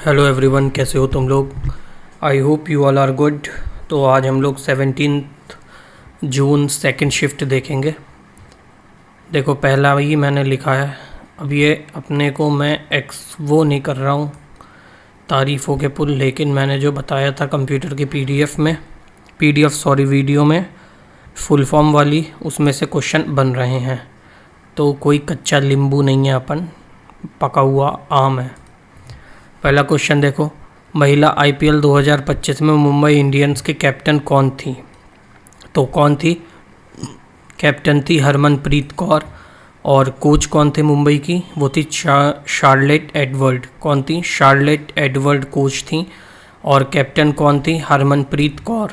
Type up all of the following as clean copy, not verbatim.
Hello everyone, कैसे हो तुम लोग। I hope you all are good. तो आज हम लोग 17 जून सेकंड शिफ्ट देखेंगे। देखो, पहला ही मैंने लिखा है। अब ये अपने को मैं वो नहीं कर रहा हूँ तारीफ़ों के पुल, लेकिन मैंने जो बताया था कंप्यूटर की वीडियो में फुल फॉर्म वाली, उसमें से क्वेश्चन बन रहे हैं। तो कोई कच्चा नींबू नहीं है, अपन पका हुआ आम है। पहला क्वेश्चन देखो, महिला आईपीएल 2025 में मुंबई इंडियंस की कैप्टन कौन थी। तो कौन थी कैप्टन? थी हरमनप्रीत कौर। और कोच कौन थे मुंबई की? वो थी शार्लेट एडवर्ड। कौन थी? शार्लेट एडवर्ड कोच थी। और कैप्टन कौन थी? हरमनप्रीत कौर।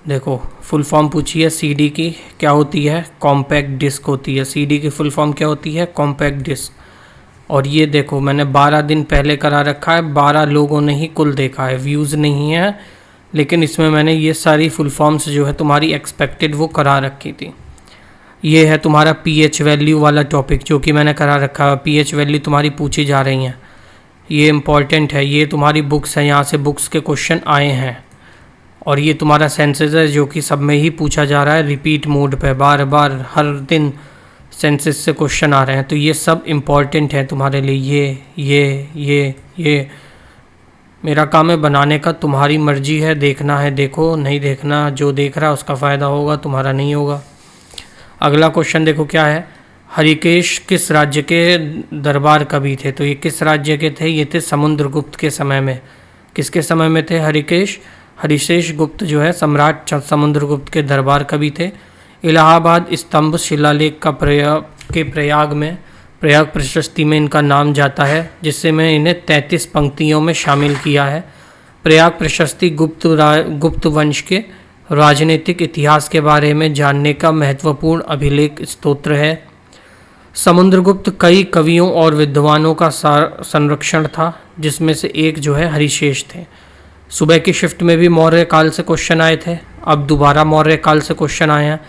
देखो, फुल फॉर्म पूछी है सीडी की, क्या होती है? कॉम्पैक्ट डिस्क होती है। सीडी की फुल फॉर्म क्या होती है? Compact disc. और ये देखो, मैंने 12 दिन पहले करा रखा है, 12 लोगों ने ही कुल देखा है, व्यूज़ नहीं है, लेकिन इसमें मैंने ये सारी फुल फॉर्म्स जो है तुम्हारी एक्सपेक्टेड वो करा रखी थी। ये है तुम्हारा पीएच वैल्यू वाला टॉपिक जो कि मैंने करा रखा है। पीएच वैल्यू तुम्हारी पूछी जा रही हैं, ये इम्पॉर्टेंट है। ये तुम्हारी बुक्स है, यहाँ से बुक्स के क्वेश्चन आए हैं। और ये तुम्हारा सेंसेस है जो कि सब में ही पूछा जा रहा है, रिपीट मोड पे बार बार हर दिन सेंसेस से क्वेश्चन आ रहे हैं। तो ये सब इम्पॉर्टेंट है तुम्हारे लिए। ये मेरा काम है बनाने का, तुम्हारी मर्जी है, देखना है देखो, नहीं देखना, जो देख रहा है उसका फ़ायदा होगा, तुम्हारा नहीं होगा। अगला क्वेश्चन देखो क्या है, हरिकेश किस राज्य के दरबार कवि थे? तो ये किस राज्य के थे? ये थे समुद्रगुप्त के समय में। किसके समय में थे हरिकेश? हरिशेष गुप्त जो है सम्राट समुद्रगुप्त के दरबार कवि थे। इलाहाबाद स्तंभ शिलालेख का प्रयाग प्रशस्ति में इनका नाम जाता है, जिससे मैं इन्हें 33 पंक्तियों में शामिल किया है। प्रयाग प्रशस्ति गुप्त वंश के राजनीतिक इतिहास के बारे में जानने का महत्वपूर्ण अभिलेख स्तोत्र है। समुद्रगुप्त कई कवियों और विद्वानों का संरक्षण था, जिसमें से एक जो है हरिशेष थे। सुबह की शिफ्ट में भी मौर्य काल से क्वेश्चन आए थे, अब दोबारा मौर्य काल से क्वेश्चन आए हैं।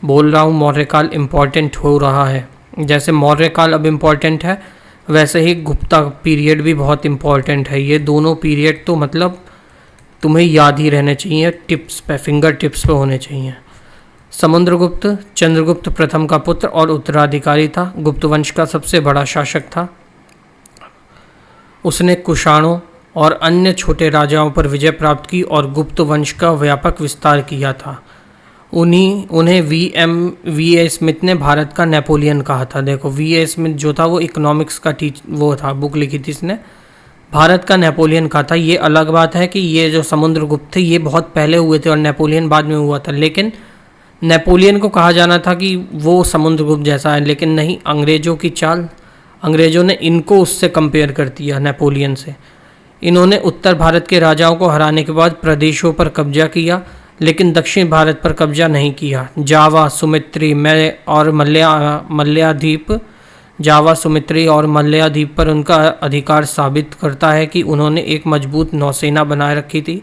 बोल रहा हूँ मौर्य काल इम्पॉर्टेंट हो रहा है। जैसे मौर्य काल अब इम्पॉर्टेंट है, वैसे ही गुप्ता पीरियड भी बहुत इम्पॉर्टेंट है। ये दोनों पीरियड तो मतलब तुम्हें याद ही रहने चाहिए, टिप्स पे, फिंगर टिप्स पे होने चाहिए। समुद्रगुप्त चंद्रगुप्त प्रथम का पुत्र और उत्तराधिकारी था, गुप्त वंश का सबसे बड़ा शासक था। उसने कुषाणों और अन्य छोटे राजाओं पर विजय प्राप्त की और गुप्त वंश का व्यापक विस्तार किया था। उन्हें वी ए स्मिथ ने भारत का नेपोलियन कहा था। देखो, वी ए स्मिथ जो था वो इकोनॉमिक्स का वो था, बुक लिखी थी इसने, भारत का नेपोलियन कहा था। ये अलग बात है कि ये जो समुद्रगुप्त थे ये बहुत पहले हुए थे और नेपोलियन बाद में हुआ था, लेकिन नेपोलियन को कहा जाना था कि वो समुद्रगुप्त जैसा है, लेकिन नहीं, अंग्रेज़ों की चाल, अंग्रेज़ों ने इनको उससे कंपेयर कर दिया, नेपोलियन से। इन्होंने उत्तर भारत के राजाओं को हराने के बाद प्रदेशों पर कब्जा किया, लेकिन दक्षिण भारत पर कब्जा नहीं किया। जावा, सुमित्री और मलयाद्वीप पर उनका अधिकार साबित करता है कि उन्होंने एक मजबूत नौसेना बनाए रखी थी।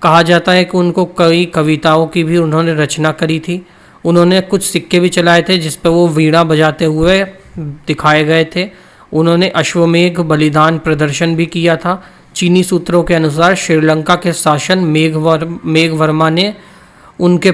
कहा जाता है कि उनको कई कविताओं की भी उन्होंने रचना करी थी। उन्होंने कुछ सिक्के भी चलाए थे जिस पर वो वीणा बजाते हुए दिखाए गए थे। उन्होंने अश्वमेघ बलिदान प्रदर्शन भी किया था। चीनी सूत्रों के अनुसार श्रीलंका के शासन मेघवर्मा ने उनके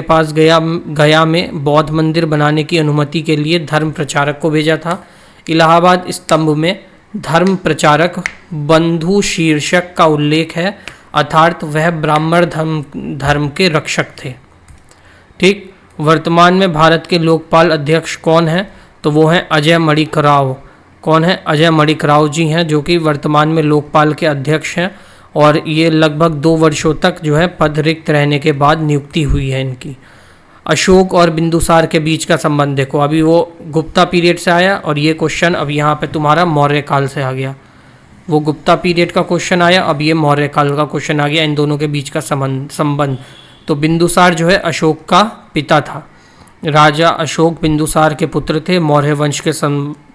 पास गया में बौद्ध मंदिर बनाने की अनुमति के लिए धर्म प्रचारक को भेजा था। इलाहाबाद स्तंभ में धर्म प्रचारक बंधु शीर्षक का उल्लेख है, अर्थात वह ब्राह्मण धर्म के रक्षक थे। ठीक। वर्तमान में भारत के लोकपाल अध्यक्ष कौन है? तो वो हैं अजय मणिक राव। कौन है? अजय मणिक राव जी हैं, जो कि वर्तमान में लोकपाल के अध्यक्ष हैं। और ये लगभग 2 वर्षों तक जो है पद रिक्त रहने के बाद नियुक्ति हुई है इनकी। अशोक और बिंदुसार के बीच का संबंध देखो, अभी वो गुप्ता पीरियड से आया और ये क्वेश्चन अब यहाँ पे तुम्हारा मौर्य काल से आ गया। वो गुप्ता पीरियड का क्वेश्चन आया, अब ये मौर्य काल का क्वेश्चन आ गया, इन दोनों के बीच का संबंध। तो बिंदुसार जो है अशोक का पिता था। राजा अशोक बिंदुसार के पुत्र थे, मौर्य वंश के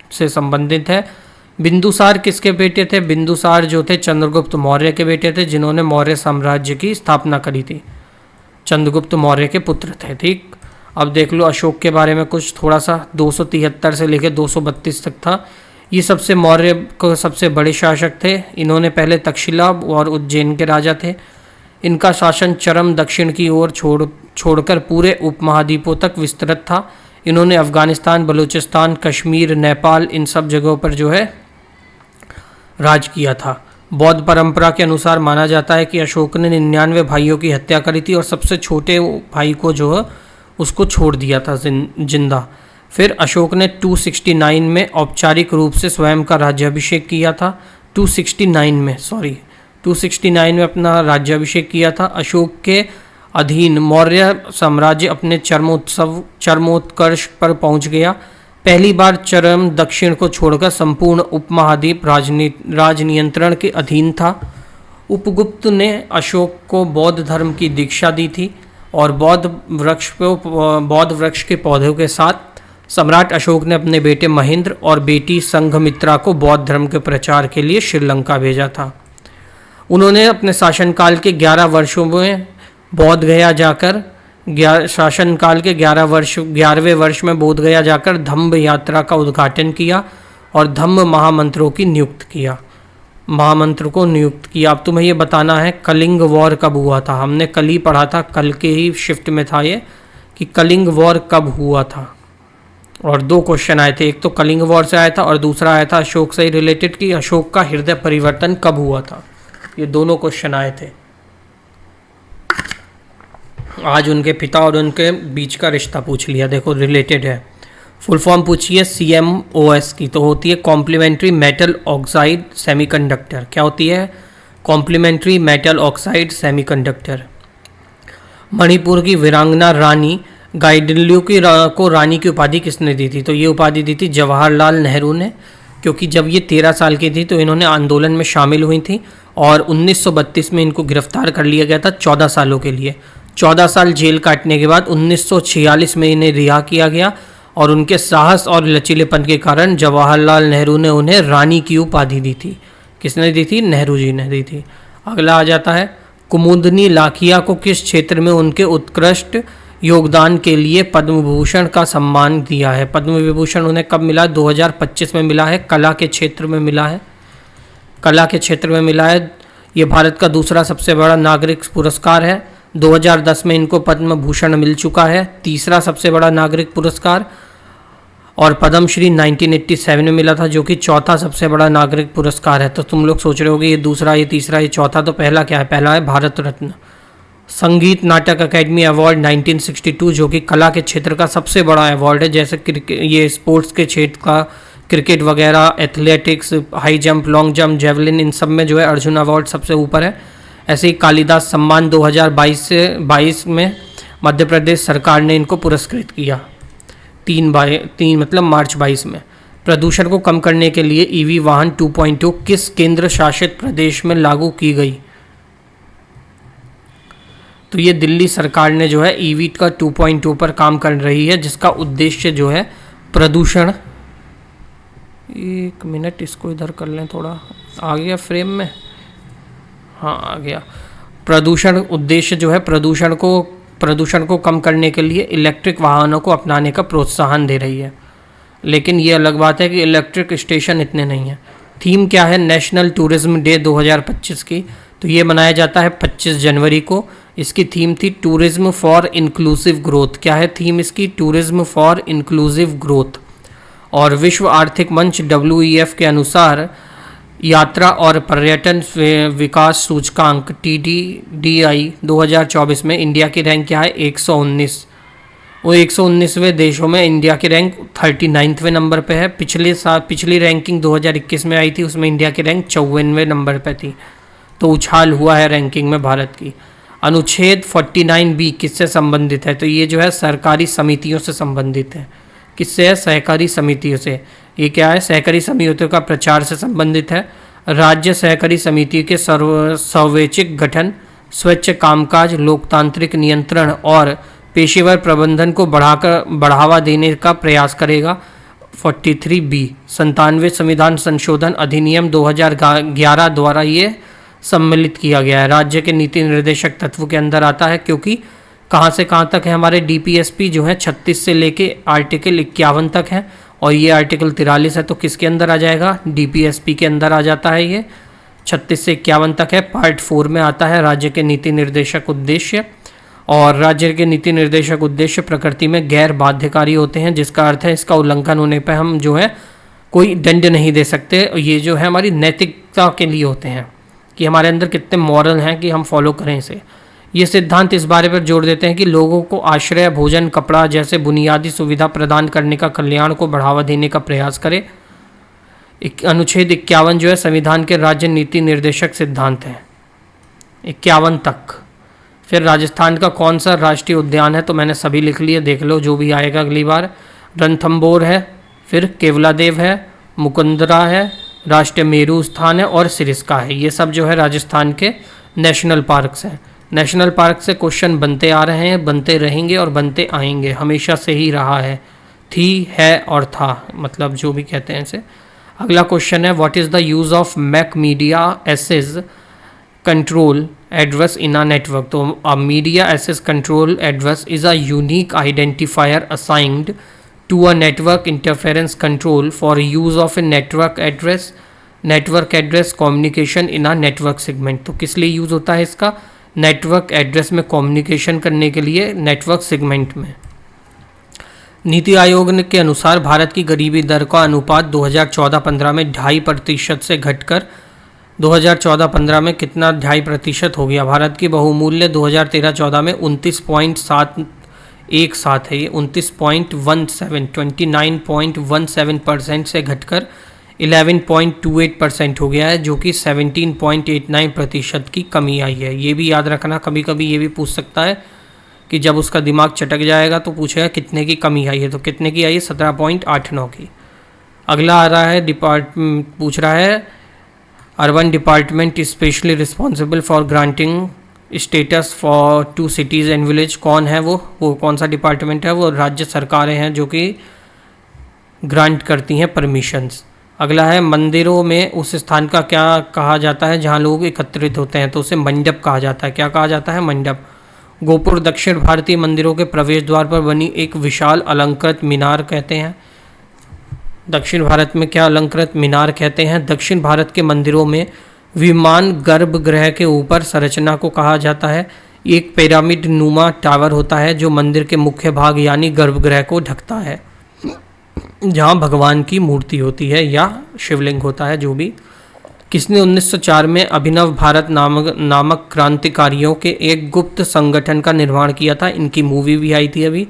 से संबंधित है। बिंदुसार किसके बेटे थे? बिंदुसार जो थे चंद्रगुप्त मौर्य के बेटे थे, जिन्होंने मौर्य साम्राज्य की स्थापना करी थी। चंद्रगुप्त मौर्य के पुत्र थे। ठीक। अब देख लो अशोक के बारे में कुछ थोड़ा सा। 273 से लेकर 232 तक था। ये सबसे मौर्य को सबसे बड़े शासक थे। इन्होंने पहले तक्षशिला और उज्जैन के राजा थे। इनका शासन चरम दक्षिण की ओर छोड़कर पूरे उपमहाद्वीपों तक विस्तृत था। इन्होंने अफगानिस्तान, बलूचिस्तान, कश्मीर, नेपाल, इन सब जगहों पर जो है राज किया था। बौद्ध परंपरा के अनुसार माना जाता है कि अशोक ने 99 भाइयों की हत्या करी थी और सबसे छोटे भाई को जो है उसको छोड़ दिया था जिंदा। फिर अशोक ने 269 में औपचारिक रूप से स्वयं का राज्याभिषेक किया था। 269 में अपना राज्याभिषेक किया था। अशोक के अधीन मौर्य साम्राज्य अपने चरमोत्कर्ष पर पहुंच गया। पहली बार चरम दक्षिण को छोड़कर संपूर्ण उपमहाद्वीप राजनियंत्रण के अधीन था। उपगुप्त ने अशोक को बौद्ध धर्म की दीक्षा दी थी और बौद्ध वृक्ष के पौधों के साथ सम्राट अशोक ने अपने बेटे महेंद्र और बेटी संघमित्रा को बौद्ध धर्म के प्रचार के लिए श्रीलंका भेजा था। उन्होंने अपने शासनकाल के 11 वर्षों में बोध गया जाकर शासनकाल के 11वें वर्ष में बोध गया जाकर धम्म यात्रा का उद्घाटन किया और धम्म महामंत्रों को नियुक्त किया। अब तुम्हें ये बताना है कलिंग वॉर कब हुआ था। हमने कल ही पढ़ा था, कल के ही शिफ्ट में था ये, कि कलिंग वॉर कब हुआ था। और 2 क्वेश्चन आए थे, एक तो कलिंग वॉर से आया था और दूसरा आया था अशोक से रिलेटेड कि अशोक का हृदय परिवर्तन कब हुआ था। ये दोनों क्वेश्चन आए थे। आज उनके पिता और उनके बीच का रिश्ता पूछ लिया, देखो रिलेटेड है। फुल फॉर्म पूछिए CMOS की, तो होती है कॉम्प्लीमेंट्री मेटल ऑक्साइड सेमीकंडक्टर। क्या होती है? Complementary metal oxide semiconductor. Manipur की वीरांगना रानी गाइडिनल्यू को रानी की उपाधि किसने दी थी? तो ये उपाधि दी थी जवाहरलाल नेहरू ने, क्योंकि जब ये 13 साल की थी तो इन्होंने आंदोलन में शामिल हुई थी और 1932 में इनको गिरफ्तार कर लिया गया था 14 सालों के लिए। 14 साल जेल काटने के बाद 1946 में इन्हें रिहा किया गया और उनके साहस और लचीलेपन के कारण जवाहरलाल नेहरू ने उन्हें रानी की उपाधि दी थी। किसने दी थी? नेहरू जी ने दी थी। अगला आ जाता है कुमुदनी लाखिया को किस क्षेत्र में उनके उत्कृष्ट योगदान के लिए पद्म भूषण का सम्मान दिया है? पद्म विभूषण उन्हें कब मिला? 2025 में मिला है। कला के क्षेत्र में मिला है। ये भारत का दूसरा सबसे बड़ा नागरिक पुरस्कार है। 2010 में इनको पद्म भूषण मिल चुका है, तीसरा सबसे बड़ा नागरिक पुरस्कार। और पद्मश्री 1987 में मिला था, जो कि चौथा सबसे बड़ा नागरिक पुरस्कार है। तो तुम लोग सोच रहे होगे ये दूसरा, ये तीसरा, ये चौथा, तो पहला क्या है? पहला है भारत रत्न। संगीत नाटक अकेडमी अवार्ड 1962, जो कि कला के क्षेत्र का सबसे बड़ा अवार्ड है। जैसे ये स्पोर्ट्स के क्षेत्र का क्रिकेट वगैरह, athletics, high jump, long jump, javelin, इन सब में जो है अर्जुन अवार्ड सबसे ऊपर है। ऐसे ही कालिदास सम्मान 2022 में मध्य प्रदेश सरकार ने इनको पुरस्कृत किया 3 मतलब मार्च 22 में। प्रदूषण को कम करने के लिए ईवी वाहन 2.2 किस केंद्र शासित प्रदेश में लागू की गई? तो ये दिल्ली सरकार ने जो है ईवी का 2.2 पर काम कर रही है, जिसका उद्देश्य जो है प्रदूषण। 1 मिनट इसको इधर कर लें, थोड़ा आ गया फ्रेम में, हाँ आ गया। प्रदूषण उद्देश्य जो है प्रदूषण को कम करने के लिए इलेक्ट्रिक वाहनों को अपनाने का प्रोत्साहन दे रही है। लेकिन ये अलग बात है कि इलेक्ट्रिक स्टेशन इतने नहीं हैं। थीम क्या है नेशनल टूरिज्म डे 2025 की? तो ये मनाया जाता है 25 जनवरी को। इसकी थीम थी टूरिज्म फॉर इंक्लूसिव ग्रोथ। क्या है थीम इसकी? Tourism for inclusive growth. और विश्व आर्थिक मंच WEF के अनुसार यात्रा और पर्यटन विकास सूचकांक TDI 2024 में इंडिया की रैंक क्या है? 119। वो 119वें देशों में इंडिया की रैंक 39वें नंबर पे है। पिछली रैंकिंग 2021 में आई थी, उसमें इंडिया की रैंक 54वें नंबर पे थी। तो उछाल हुआ है रैंकिंग में भारत की। अनुच्छेद 49B किससे संबंधित है? तो ये जो है सरकारी समितियों से संबंधित है। किससे है? सहकारी समितियों से। ये क्या है? सहकारी समितियों का प्रचार से संबंधित है। राज्य सहकारी समिति के स्वैच्छिक गठन, स्वच्छ कामकाज, लोकतांत्रिक नियंत्रण और पेशेवर प्रबंधन को बढ़ावा देने का प्रयास करेगा। 43B 97वें संविधान संशोधन अधिनियम 2011 द्वारा ये सम्मिलित किया गया है। राज्य के नीति निर्देशक तत्व के अंदर आता है, क्योंकि कहाँ से कहाँ तक है हमारे DPSP जो है 36 से लेके आर्टिकल 51 तक है और ये आर्टिकल 43 है तो किसके अंदर आ जाएगा, डीपीएसपी के अंदर आ जाता है। ये 36 से 51 तक है। पार्ट 4 में आता है राज्य के नीति निर्देशक उद्देश्य, और राज्य के नीति निर्देशक उद्देश्य प्रकृति में गैर बाध्यकारी होते हैं, जिसका अर्थ है इसका उल्लंघन होने पर हम जो है कोई दंड नहीं दे सकते। ये जो है हमारी नैतिकता के लिए होते हैं कि हमारे अंदर कितने मॉरल हैं कि हम फॉलो करें इसे। ये सिद्धांत इस बारे पर जोर देते हैं कि लोगों को आश्रय, भोजन, कपड़ा जैसे बुनियादी सुविधा प्रदान करने का, कल्याण को बढ़ावा देने का प्रयास करें। अनुच्छेद 51 जो है संविधान के राज्य नीति निर्देशक सिद्धांत है 51 तक। फिर राजस्थान का कौन सा राष्ट्रीय उद्यान है, तो मैंने सभी लिख लिए, देख लो जो भी आएगा अगली बार। रणथंबोर है, फिर केवलादेव है, मुकुंदरा है, राष्ट्रीय मेरू स्थान है और सिरिस्का है। ये सब जो है राजस्थान के नेशनल पार्क्स हैं। नेशनल पार्क से क्वेश्चन बनते आ रहे हैं, बनते रहेंगे और बनते आएंगे, हमेशा से ही रहा है। थी, है और था, मतलब जो भी कहते हैं इसे। अगला क्वेश्चन है what is the use of MAC media access control address in a network. तो a media access control address is a unique identifier assigned to a network interference control for use of a network address communication in a network segment. तो किस लिए use होता है इसका, network address में communication करने के लिए नेटवर्क सेगमेंट में। नीति आयोग के अनुसार भारत की गरीबी दर का अनुपात 2014-15 में 2.5% से घटकर 2014-15 में कितना 2.5% हो गया। भारत की बहुमूल्य 2013-14 में 29.17 है, ये 29.17% से घटकर 11.28% हो गया है, जो कि 17.89% की कमी आई है। ये भी याद रखना, कभी कभी ये भी पूछ सकता है कि जब उसका दिमाग चटक जाएगा तो पूछेगा कितने की कमी आई है, तो कितने की आई है, 17.89 की। अगला आ रहा है पूछ रहा है urban department specially responsible for granting status for two cities and village. कौन है वो कौन सा डिपार्टमेंट है, वो राज्य सरकारें हैं जो कि ग्रांट करती हैं परमिशंस। अगला है मंदिरों में उस स्थान का क्या कहा जाता है जहाँ लोग एकत्रित होते हैं, तो उसे मंडप कहा जाता है। क्या कहा जाता है, मंडप। गोपुर दक्षिण भारतीय मंदिरों के प्रवेश द्वार पर बनी एक विशाल अलंकृत मीनार कहते हैं। दक्षिण भारत में क्या अलंकृत मीनार कहते हैं। दक्षिण भारत के मंदिरों में विमान गर्भगृह के ऊपर संरचना को कहा जाता है। एक पिरामिड नुमा टावर होता है जो मंदिर के मुख्य भाग यानी गर्भगृह को ढकता है, जहाँ भगवान की मूर्ति होती है या शिवलिंग होता है, जो भी। किसने 1904 में अभिनव भारत नामक क्रांतिकारियों के एक गुप्त संगठन का निर्माण किया था। इनकी मूवी भी आई थी अभी।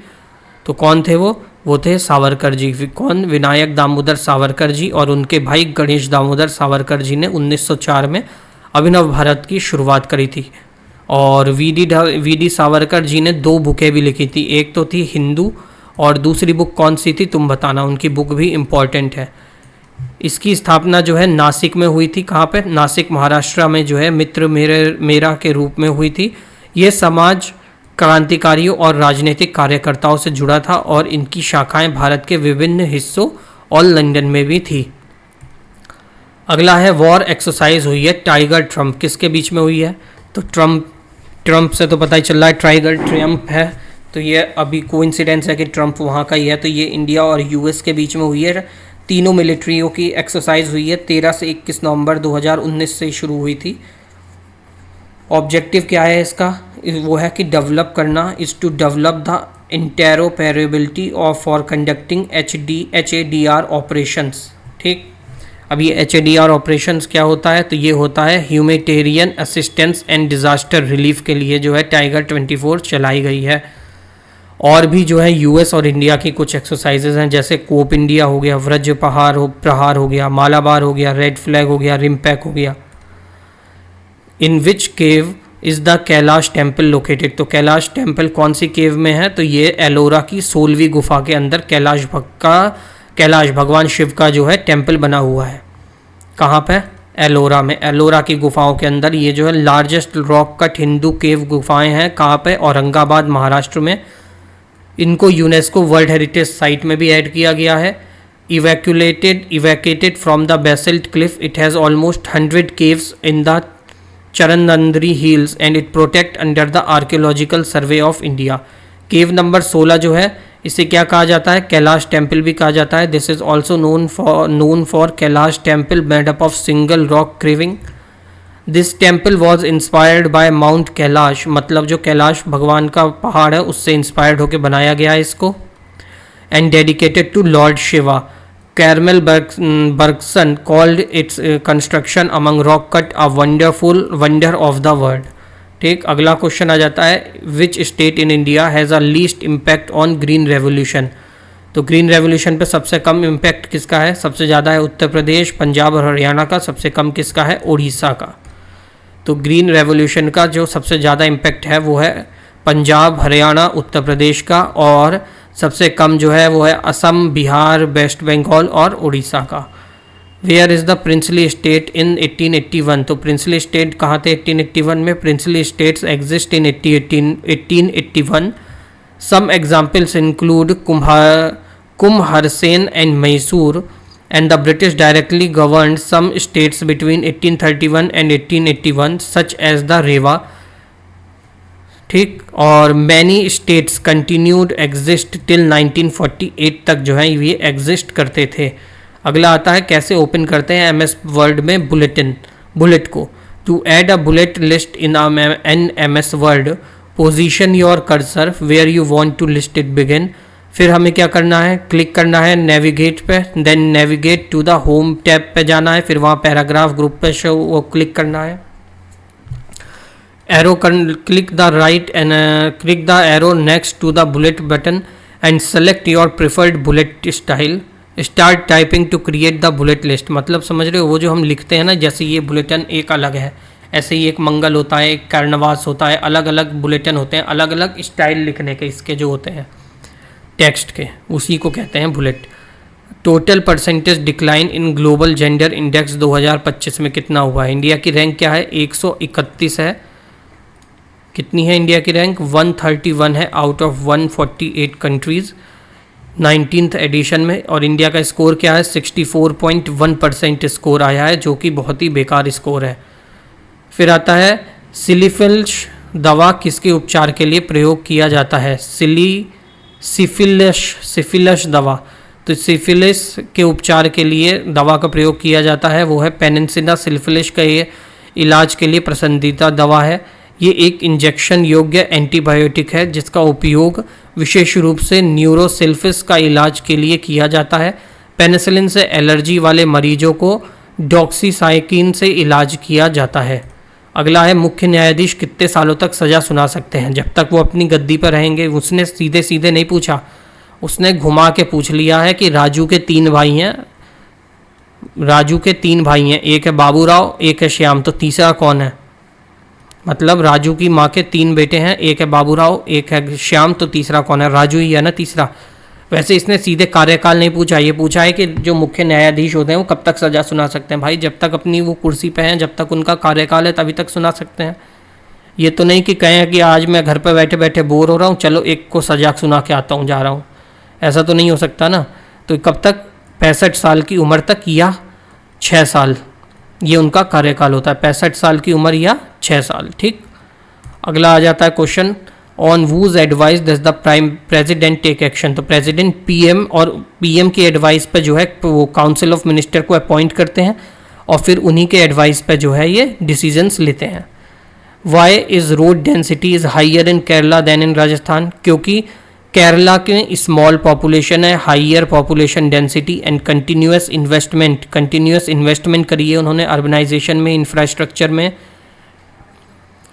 तो कौन थे वो थे सावरकर जी। कौन, विनायक दामोदर सावरकर जी और उनके भाई गणेश दामोदर सावरकर जी ने 1904 में अभिनव भारत की शुरुआत करी थी। और वी डी सावरकर जी ने 2 बुकें भी लिखी थी, एक तो थी हिंदू और दूसरी बुक कौन सी थी तुम बताना, उनकी बुक भी इम्पॉर्टेंट है। इसकी स्थापना जो है नासिक में हुई थी। कहाँ पे, नासिक महाराष्ट्र में जो है मित्र मेरा के रूप में हुई थी। ये समाज क्रांतिकारियों और राजनीतिक कार्यकर्ताओं से जुड़ा था और इनकी शाखाएं भारत के विभिन्न हिस्सों और लंदन में भी थी। अगला है वॉर एक्सरसाइज हुई है टाइगर ट्रम्प, किसके बीच में हुई है, तो ट्रम्प से तो पता ही चल रहा है टाइगर ट्रम्प है, तो ये अभी कोइंसिडेंस है कि ट्रम्प वहाँ का ही है। तो ये इंडिया और यूएस के बीच में हुई है। तीनों मिलिट्रियों की एक्सरसाइज हुई है। 13 से 21 नवंबर 2019 से शुरू हुई थी। ऑब्जेक्टिव क्या है इसका, वो है कि डेवलप करना, is to develop the interoperability of for conducting HADR operations. ठीक, अब ये HADR ऑपरेशंस क्या होता है, तो ये होता है humanitarian assistance and disaster relief के लिए जो है टाइगर 24 चलाई गई है। और भी जो है यूएस और इंडिया की कुछ एक्सरसाइजेज हैं, जैसे कोप इंडिया हो गया, वज्र प्रहार हो गया, मालाबार हो गया, रेड फ्लैग हो गया, रिम्पैक हो गया। In which cave is the Kailash temple located, तो कैलाश टेम्पल कौन सी केव में है, तो ये एलोरा की 16वीं गुफा के अंदर कैलाश भगवान शिव का जो है टेम्पल बना हुआ है। कहाँ पे, एलोरा में। एलोरा की गुफाओं के अंदर ये जो है लार्जेस्ट रॉक कट हिंदू केव गुफाएं हैं। कहाँ पे, औरंगाबाद महाराष्ट्र में। इनको यूनेस्को वर्ल्ड हेरिटेज साइट में भी ऐड किया गया है। Evacuated from the basalt cliff, it has almost 100 caves in the Charanandri hills and it protect under the archaeological survey of India. Cave number 16 जो है इसे क्या कहा जाता है? कैलाश टेम्पल भी कहा जाता है। This is also known for Kailash temple made up of single rock craving. This temple was inspired by mount Kailash, मतलब जो कैलाश भगवान का पहाड़ है उससे इंस्पायर्ड होकर बनाया गया है इसको। And dedicated to lord Shiva. Carmel Berkson called its construction among rock cut a wonderful wonder of the world. ठीक, अगला क्वेश्चन आ जाता है, which state in India has a least impact on green revolution. तो ग्रीन रेवोल्यूशन पे सबसे कम impact किसका है? सबसे ज़्यादा है उत्तर प्रदेश, पंजाब और हरियाणा का। सबसे कम किसका है? उड़ीसा का। तो ग्रीन रेवोल्यूशन का जो सबसे ज़्यादा इम्पैक्ट है वो है पंजाब, हरियाणा, उत्तर प्रदेश का, और सबसे कम जो है वो है असम, बिहार, वेस्ट बंगाल और उड़ीसा का। Where is the princely state in 1881। तो प्रिंसली स्टेट कहाँ थे 1881 में? Princely states exist in 1881। Some examples include Kumharsain and Mysore, and the British directly governed some states between 1831 and 1881 such as the Rewa। ठीक, और many states continued exist till 1948 तक जो है ये एग्जिस्ट करते थे। अगला आता है कैसे ओपन करते हैं MS वर्ड में बुलेट को। To add a bullet list in an MS Word, position your cursor where you want to list it begin. फिर हमें क्या करना है? क्लिक करना है नेविगेट पे, then navigate to the home tab पे जाना है, फिर वहाँ पैराग्राफ ग्रुप पे शो वो क्लिक करना है। Arrow click the arrow next to the bullet button and select your preferred bullet style. Start typing to create the bullet list. मतलब समझ रहे हो, वो जो हम लिखते हैं ना, जैसे ये बुलेटिन एक अलग है, ऐसे ही एक मंगल होता है, एक कार्नवास होता है, अलग अलग बुलेटिन होते हैं, अलग अलग स्टाइल लिखने के इसके जो होते हैं टेक्स्ट के, उसी को कहते हैं bullet. Total percentage decline in global gender index 2025 में कितना हुआ है? इंडिया की रैंक क्या है? 131 है। कितनी है इंडिया की रैंक? 131 है out of 148 countries 19th addition में। और इंडिया का स्कोर क्या है? 64.1% स्कोर आया है, जो कि बहुत ही बेकार स्कोर है। फिर आता है सिलिफिलिस दवा किसके उपचार के लिए प्रयोग किया जाता है? सिफिलिस दवा। तो सिफिलिस के उपचार के लिए दवा का प्रयोग किया जाता है, वो है पेनिसिलिन। सिफिलिस का ये इलाज के लिए पसंदीदा दवा है। ये एक इंजेक्शन योग्य एंटीबायोटिक है जिसका उपयोग विशेष रूप से न्यूरोसिल्फिस का इलाज के लिए किया जाता है। पेनिसिलिन से एलर्जी वाले मरीजों को डॉक्सीसाइकिन से इलाज किया जाता है। अगला है मुख्य न्यायाधीश कितने सालों तक सज़ा सुना सकते हैं? जब तक वो अपनी गद्दी पर रहेंगे। उसने सीधे सीधे नहीं पूछा, उसने घुमा के पूछ लिया है कि राजू के 3 भाई हैं, एक है बाबूराव, एक है श्याम, तो तीसरा कौन है? मतलब राजू की माँ के 3 बेटे हैं, एक है बाबूराव, एक है श्याम, तो तीसरा कौन है? राजू ही है ना तीसरा। वैसे इसने सीधे कार्यकाल नहीं पूछा, ये पूछा है कि जो मुख्य न्यायाधीश होते हैं वो कब तक सज़ा सुना सकते हैं। भाई जब तक अपनी वो कुर्सी पे हैं, जब तक उनका कार्यकाल है तभी तक सुना सकते हैं। ये तो नहीं कि कहें कि आज मैं घर पर बैठे बैठे बोर हो रहा हूँ, चलो एक को सजा सुना के आता हूँ, जा रहा हूँ। ऐसा तो नहीं हो सकता ना। तो कब तक? 65 साल की उम्र तक या 6 साल, ये उनका कार्यकाल होता है। 65 साल की उम्र या 6 साल। ठीक, अगला आ जाता है question, on whose advice does the president take action. तो प्रेसिडेंट पीएम और पीएम की एडवाइस पे जो है वो काउंसिल ऑफ मिनिस्टर को अपॉइंट करते हैं और फिर उन्हीं के एडवाइस पे जो है ये डिसीजंस लेते हैं। Why is road density is higher in Kerala than in Rajasthan. क्योंकि केरला के स्मॉल पॉपुलेशन है, higher population density and continuous investment करी है उन्होंने अर्बनाइजेशन में, इंफ्रास्ट्रक्चर में।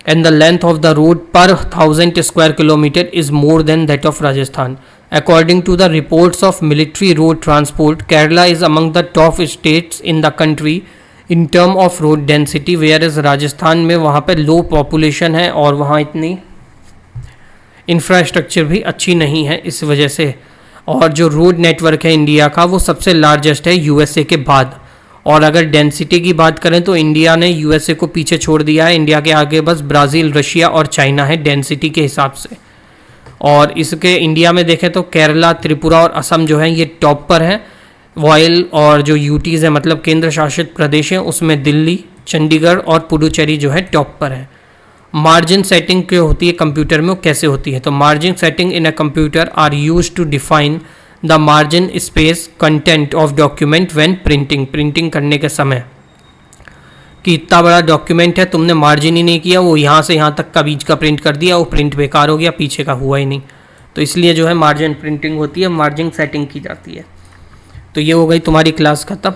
And the length of the road per 1000 square kilometer is more than that of Rajasthan. According to the reports of military road transport, Kerala is among the top states in the country in term of road density, whereas Rajasthan में वहाँ पे low population है और वहाँ इतनी infrastructure भी अच्छी नहीं है इस वजह से। और जो रोड नेटवर्क है इंडिया का वो सबसे लार्जेस्ट है यूएसए के बाद। और अगर डेंसिटी की बात करें तो इंडिया ने यूएसए को पीछे छोड़ दिया है। इंडिया के आगे बस ब्राज़ील, रशिया और चाइना है डेंसिटी के हिसाब से। और इसके इंडिया में देखें तो केरला, त्रिपुरा और असम जो है ये टॉप पर हैं। वाइल और जो यूटीज़ है मतलब केंद्र शासित प्रदेश हैं उसमें दिल्ली, चंडीगढ़ और पुडुचेरी जो है टॉप पर है। मार्जिन सेटिंग क्यों होती है कंप्यूटर में, वो कैसे होती है? तो margin setting in a computer are use to define the margin space content of document when printing करने के समय, कि इतना बड़ा डॉक्यूमेंट है, तुमने मार्जिन ही नहीं किया, वो यहाँ से यहाँ तक का बीच का प्रिंट कर दिया, वो प्रिंट बेकार हो गया, पीछे का हुआ ही नहीं। तो इसलिए जो है मार्जिन प्रिंटिंग होती है, मार्जिन सेटिंग की जाती है। तो ये हो गई तुम्हारी क्लास खत्म,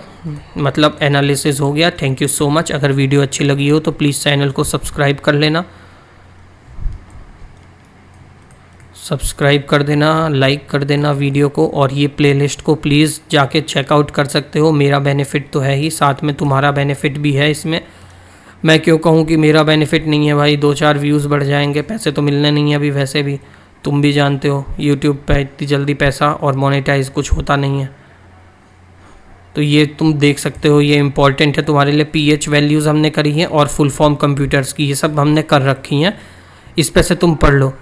मतलब एनालिसिस हो गया। Thank you so much. अगर वीडियो अच्छी लगी हो तो प्लीज़ चैनल को सब्सक्राइब कर लेना, सब्सक्राइब कर देना, लाइक कर देना वीडियो को, और ये प्लेलिस्ट को प्लीज़ जाके चेकआउट कर सकते हो। मेरा बेनिफिट तो है ही, साथ में तुम्हारा बेनिफिट भी है इसमें। मैं क्यों कहूँ कि मेरा बेनिफिट नहीं है भाई, 2-4 व्यूज़ बढ़ जाएंगे, पैसे तो मिलने नहीं है अभी, वैसे भी तुम भी जानते हो यूट्यूब पे इतनी जल्दी पैसा और मोनेटाइज कुछ होता नहीं है। तो ये तुम देख सकते हो, ये इंपॉर्टेंट है तुम्हारे लिए। पीएच वैल्यूज़ हमने करी हैं और फुल फॉर्म कंप्यूटर्स की, ये सब हमने कर रखी हैं, इस पे से तुम पढ़ लो।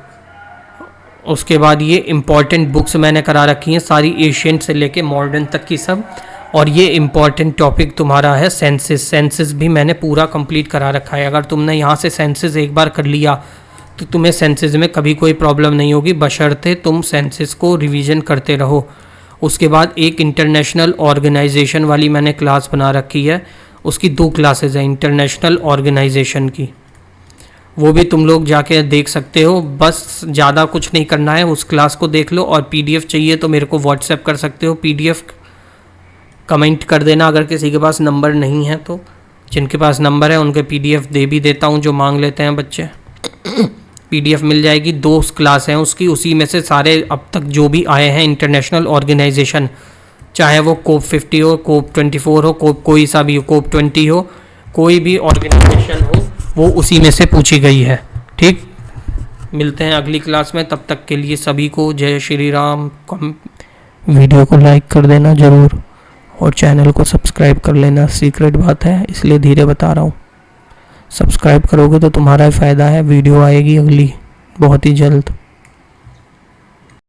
उसके बाद ये इम्पॉर्टेंट बुक्स मैंने करा रखी हैं सारी, एशियंट से लेके मॉडर्न तक की सब। और ये इम्पॉर्टेंट टॉपिक तुम्हारा है सेंसिस भी मैंने पूरा कंप्लीट करा रखा है। अगर तुमने यहाँ से सेंसिस एक बार कर लिया तो तुम्हें सेंसिस में कभी कोई प्रॉब्लम नहीं होगी, बशर्ते तुम सेंसिस को रिवीजन करते रहो। उसके बाद एक इंटरनेशनल ऑर्गेनाइजेशन वाली मैंने क्लास बना रखी है, उसकी 2 क्लासेज हैं इंटरनेशनल ऑर्गेनाइजेशन की, वो भी तुम लोग जाके देख सकते हो। बस ज़्यादा कुछ नहीं करना है, उस क्लास को देख लो, और पीडीएफ चाहिए तो मेरे को व्हाट्सएप कर सकते हो। पीडीएफ कमेंट कर देना अगर किसी के पास नंबर नहीं है तो, जिनके पास नंबर है उनके पीडीएफ दे भी देता हूँ, जो मांग लेते हैं बच्चे। पीडीएफ मिल जाएगी, 2 क्लास हैं उसकी, उसी में से सारे अब तक जो भी आए हैं इंटरनेशनल ऑर्गेनाइजेशन, चाहे वो कोप 50 हो, कोप 24 हो, कोप कोई सा भी हो, कोप 20 हो, कोई भी ऑर्गेनाइजेशन हो, वो उसी में से पूछी गई है। ठीक, मिलते हैं अगली क्लास में, तब तक के लिए सभी को जय श्री राम। वीडियो को लाइक कर देना ज़रूर, और चैनल को सब्सक्राइब कर लेना। सीक्रेट बात है इसलिए धीरे बता रहा हूँ, सब्सक्राइब करोगे तो तुम्हारा ही फ़ायदा है। वीडियो आएगी अगली बहुत ही जल्द।